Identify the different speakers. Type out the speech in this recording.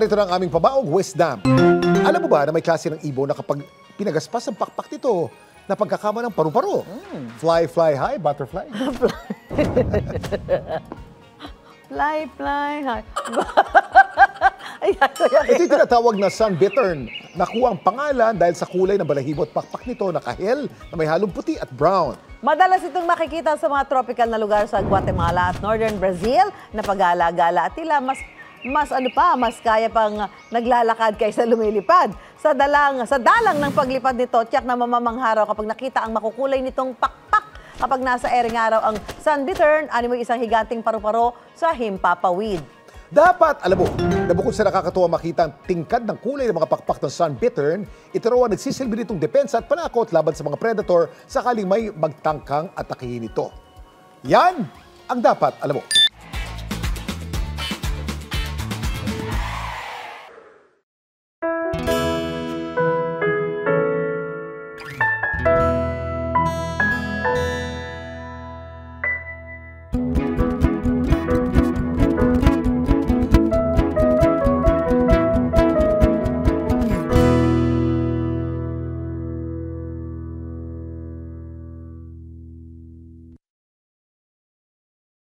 Speaker 1: ito na ang aming pabaong wisdom. Alam mo ba na may klase ng ibon na kapag pinagaspas ang pakpak nito, napagkakama ng paru-paro? Fly, fly high, butterfly.
Speaker 2: Fly, fly, high.
Speaker 1: Ito yung tinatawag na sun bittern. Nakuha ang pangalan dahil sa kulay ng balahibo at pakpak nito na kahel na may halong puti at brown.
Speaker 2: Madalas itong makikita sa mga tropical na lugar sa Guatemala at northern Brazil na pag-alagala at tila mas kaya pang naglalakad kaysa lumilipad. Sa dalang ng paglipad nito, tiyak na mamamangharaw kapag nakita ang makukulay nitong pakpak. Kapag nasa ering araw ang sun bittern, mo isang higanting paru-paro sa himpapawid.
Speaker 1: Dapat, alam mo, na bukod sa nakakatuwa makita ang tingkad ng kulay ng mga pakpak ng sun bittern, ito raw ang nagsisilbi nitong depensa at panakot laban sa mga predator sakaling may magtangkang atakihin ito. Yan ang dapat, alam mo.